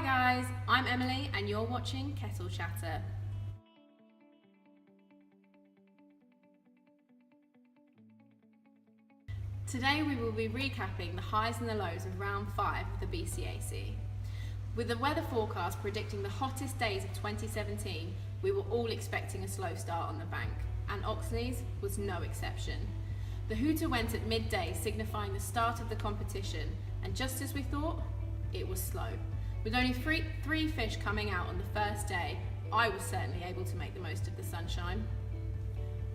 Hi guys, I'm Emily and you're watching Kettle Chatter. Today we will be recapping the highs and the lows of round 5 of the BCAC. With the weather forecast predicting the hottest days of 2017, we were all expecting a slow start on the bank, and Oxley's was no exception. The hooter went at midday, signifying the start of the competition, and just as we thought, it was slow. With only three fish coming out on the first day, I was certainly able to make the most of the sunshine.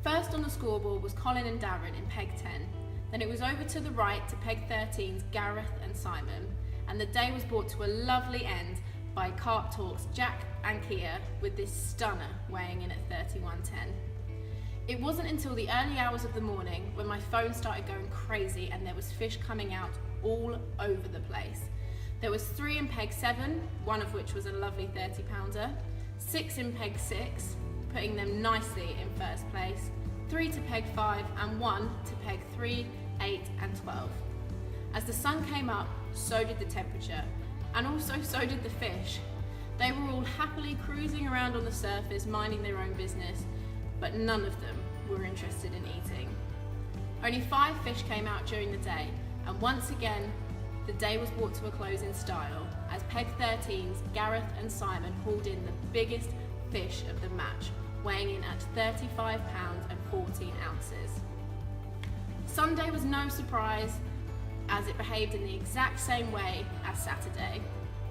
First on the scoreboard was Colin and Darren in peg 10, then it was over to the right to peg 13's Gareth and Simon, and the day was brought to a lovely end by Carp Talk's Jack and Kia with this stunner weighing in at 31.10. It wasn't until the early hours of the morning when my phone started going crazy and there was fish coming out all over the place. There was 3 in peg 7, one of which was a lovely 30-pounder, 6 in peg 6, putting them nicely in first place, 3 to peg 5 and 1 to peg 3, 8 and 12. As the sun came up, so did the temperature, and also so did the fish. They were all happily cruising around on the surface, minding their own business, but none of them were interested in eating. Only 5 fish came out during the day, and once again, the day was brought to a close in style, as peg 13's Gareth and Simon hauled in the biggest fish of the match, weighing in at 35 pounds and 14 ounces. Sunday was no surprise, as it behaved in the exact same way as Saturday.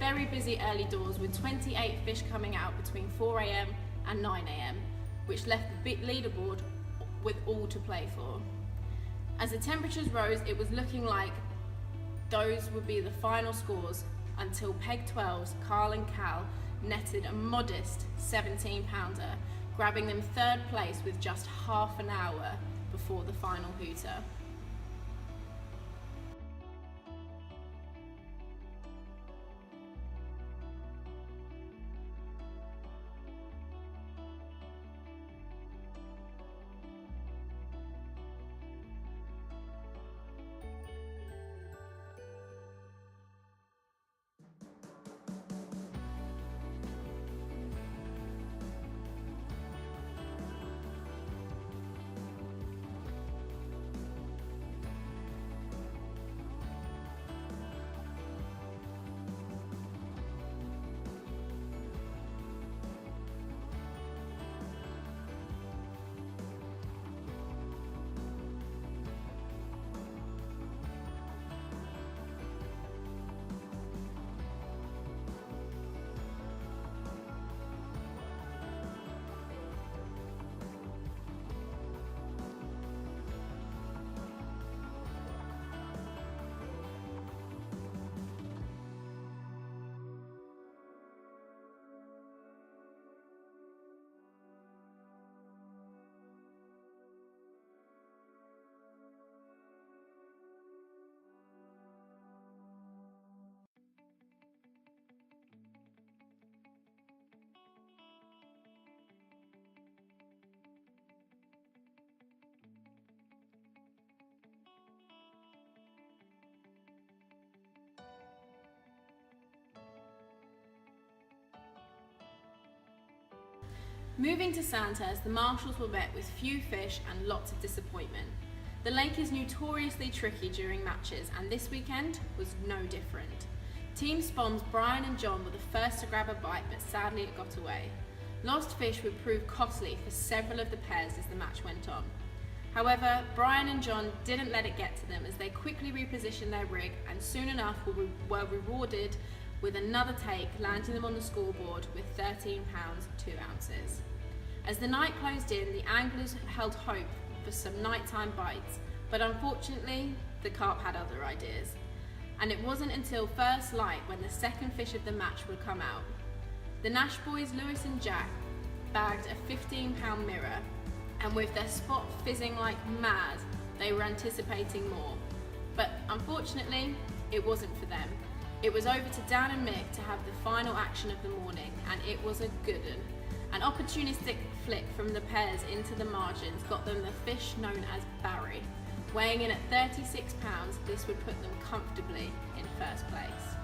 Very busy early doors with 28 fish coming out between 4 AM and 9 AM, which left the leaderboard with all to play for. As the temperatures rose, it was looking like those would be the final scores until peg 12's Carl and Cal netted a modest 17-pounder, grabbing them third place with just half an hour before the final hooter. Moving to Sandhurst, the marshals were met with few fish and lots of disappointment. The lake is notoriously tricky during matches, and this weekend was no different. Team Spom's Brian and John were the first to grab a bite, but sadly it got away. Lost fish would prove costly for several of the pairs as the match went on. However, Brian and John didn't let it get to them as they quickly repositioned their rig and soon enough were rewarded with another take, landing them on the scoreboard with 13 pounds 2 ounces. As the night closed in, the anglers held hope for some nighttime bites, but unfortunately, the carp had other ideas. And it wasn't until first light when the second fish of the match would come out. The Nash boys, Lewis and Jack, bagged a 15-pound mirror, and with their spot fizzing like mad, they were anticipating more. But unfortunately, it wasn't for them. It was over to Dan and Mick to have the final action of the morning, and it was a good one. An opportunistic flick from the pairs into the margins got them the fish known as Barry. Weighing in at 36 pounds, this would put them comfortably in first place.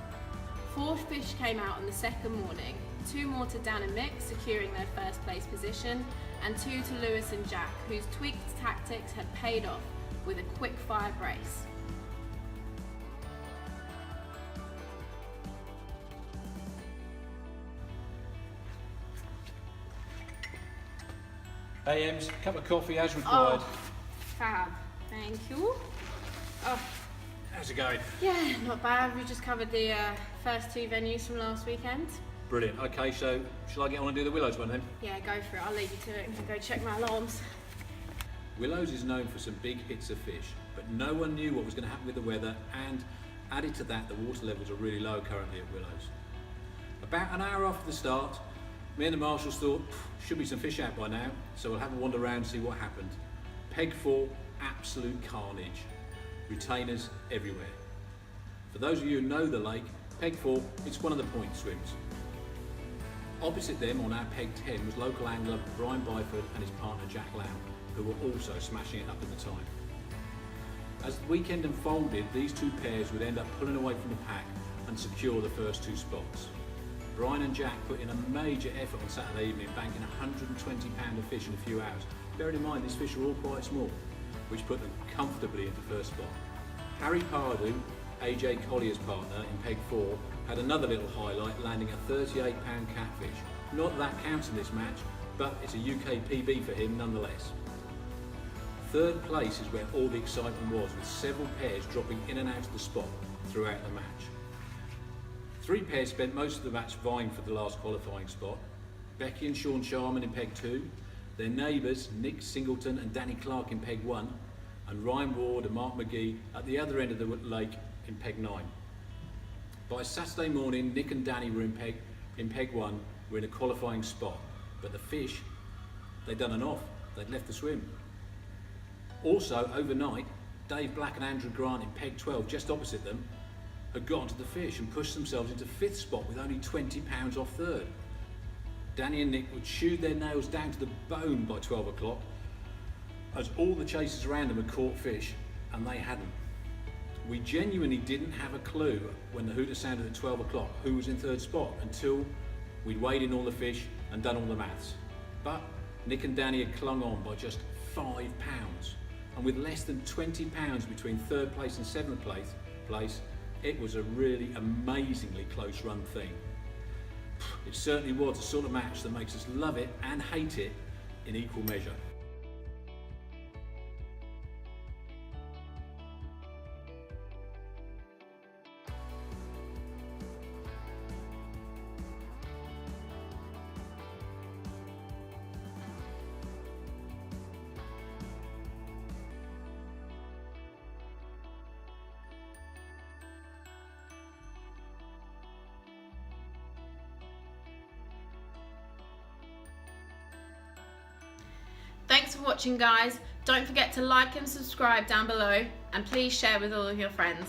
4 fish came out on the second morning, 2 more to Dan and Mick, securing their first place position, and 2 to Lewis and Jack, whose tweaked tactics had paid off with a quick fire brace. AM's, cup of coffee as required. Oh, fab. Thank you. Oh, How's it going? yeah, not bad. We just covered the first 2 venues from last weekend. Brilliant. Okay, so shall I get on and do the Willows one then? Yeah, go for it. I'll leave you to it and go check my alarms. Willows is known for some big hits of fish, but no one knew what was going to happen with the weather, and added to that, the water levels are really low currently at Willows. About an hour after the start, me and the marshals thought, should be some fish out by now, so we'll have a wander around and see what happened. Peg 4, absolute carnage. Retainers everywhere. For those of you who know the lake, Peg 4, it's one of the point swims. Opposite them on our Peg 10 was local angler Brian Byford and his partner Jack Lamb, who were also smashing it up at the time. As the weekend unfolded, these 2 pairs would end up pulling away from the pack and secure the first 2 spots. Brian and Jack put in a major effort on Saturday evening, banking 120 pound of fish in a few hours. Bearing in mind these fish are all quite small, which put them comfortably into first spot. Harry Pardue, AJ Collier's partner in Peg 4, had another little highlight, landing a 38 pound catfish. Not that counts in this match, but it's a UK PB for him nonetheless. Third place is where all the excitement was, with several pairs dropping in and out of the spot throughout the match. 3 pairs spent most of the match vying for the last qualifying spot. Becky and Sean Sharman in Peg 2, their neighbours Nick Singleton and Danny Clark in Peg 1, and Ryan Ward and Mark McGee at the other end of the lake in Peg 9. By Saturday morning, Nick and Danny were in Peg 1, were in a qualifying spot, but the fish, they'd done an off, they'd left the swim. Also, overnight, Dave Black and Andrew Grant in Peg 12, just opposite them, had got onto the fish and pushed themselves into 5th spot with only 20 pounds off 3rd. Danny and Nick would chew their nails down to the bone by 12 o'clock, as all the chasers around them had caught fish and they hadn't. We genuinely didn't have a clue when the hooter sounded at 12 o'clock who was in 3rd spot until we'd weighed in all the fish and done all the maths. But Nick and Danny had clung on by just 5 pounds, and with less than 20 pounds between 3rd place and 7th place, it was a really amazingly close run thing. It certainly was the sort of match that makes us love it and hate it in equal measure. Thanks for watching, guys. Don't forget to like and subscribe down below, and please share with all of your friends.